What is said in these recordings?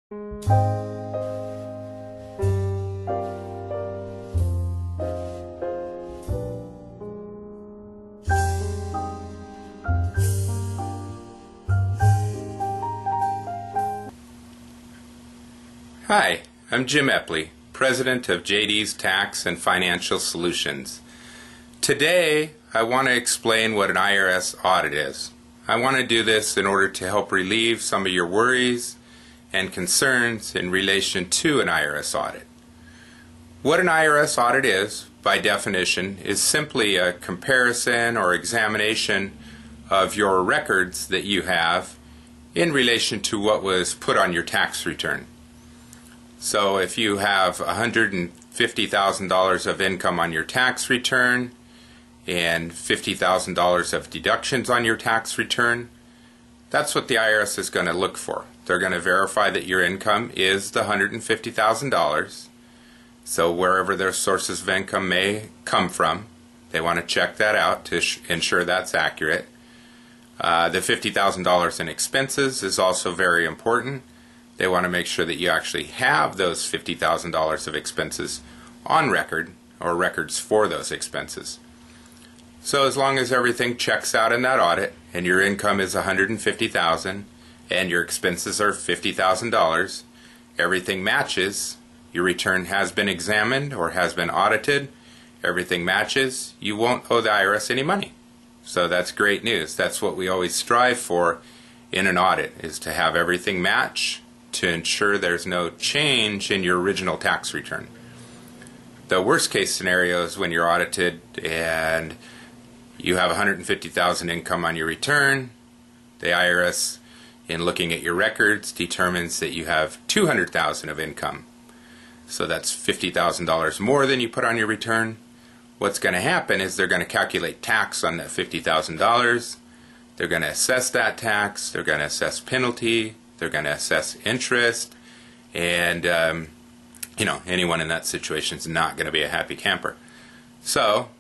Hi, I'm Jim Epley, President of JD's Tax and Financial Solutions. Today, I want to explain what an IRS audit is. I want to do this in order to help relieve some of your worries and concerns in relation to an IRS audit. What an IRS audit is, by definition, is simply a comparison or examination of your records that you have in relation to what was put on your tax return. So if you have $150,000 of income on your tax return and $50,000 of deductions on your tax return, that's what the IRS is going to look for. They're going to verify that your income is the $150,000. So wherever their sources of income may come from, they want to check that out to ensure that's accurate. The $50,000 in expenses is also very important. They want to make sure that you actually have those $50,000 of expenses on record, or records for those expenses. So as long as everything checks out in that audit and your income is $150,000 and your expenses are $50,000, everything matches, your return has been examined or has been audited, everything matches, you won't owe the IRS any money. So that's great news. That's what we always strive for in an audit, is to have everything match, to ensure there's no change in your original tax return. The worst case scenario is when you're audited and you have $150,000 income on your return. The IRS, in looking at your records, determines that you have $200,000 of income. So that's $50,000 more than you put on your return. What's going to happen is they're going to calculate tax on that $50,000. They're going to assess that tax. They're going to assess penalty. They're going to assess interest, and anyone in that situation is not going to be a happy camper. So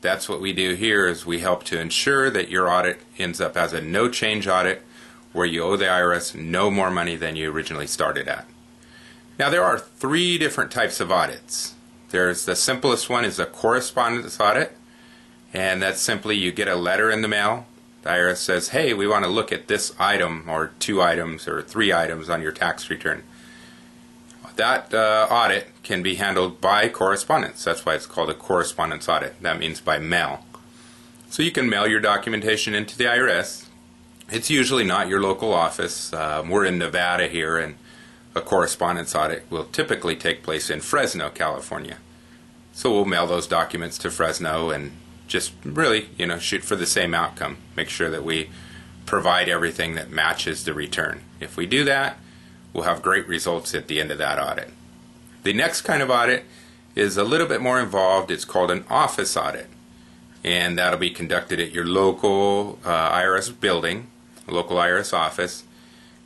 that's what we do here, is we help to ensure that your audit ends up as a no-change audit where you owe the IRS no more money than you originally started at. Now there are three different types of audits. There's the simplest one is a correspondence audit, and that's simply you get a letter in the mail. The IRS says, hey, we want to look at this item or two items or three items on your tax return. That audit can be handled by correspondence. That's why it's called a correspondence audit. That means by mail. So you can mail your documentation into the IRS. It's usually not your local office. We're in Nevada here, and a correspondence audit will typically take place in Fresno, California. So we'll mail those documents to Fresno and just really, shoot for the same outcome. Make sure that we provide everything that matches the return. If we do that, we'll have great results at the end of that audit. The next kind of audit is a little bit more involved. It's called an office audit, and that'll be conducted at your local IRS building, local IRS office,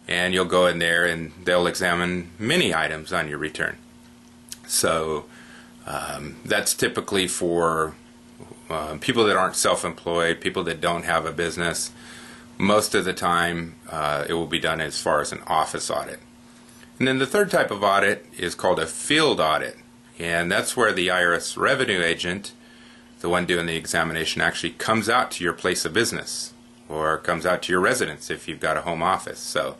and you'll go in there and they'll examine many items on your return. So that's typically for people that aren't self-employed, people that don't have a business. Most of the time it will be done as far as an office audit. And then the third type of audit is called a field audit, and that's where the IRS revenue agent, the one doing the examination, actually comes out to your place of business or comes out to your residence if you've got a home office. So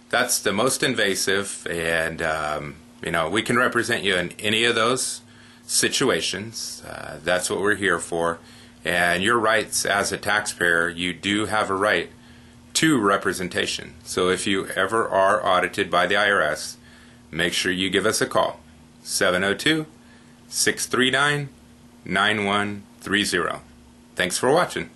that's the most invasive, and we can represent you in any of those situations. That's what we're here for. And your rights as a taxpayer, you do have a right to representation. So if you ever are audited by the IRS, make sure you give us a call. 702-639-9130. Thanks for watching.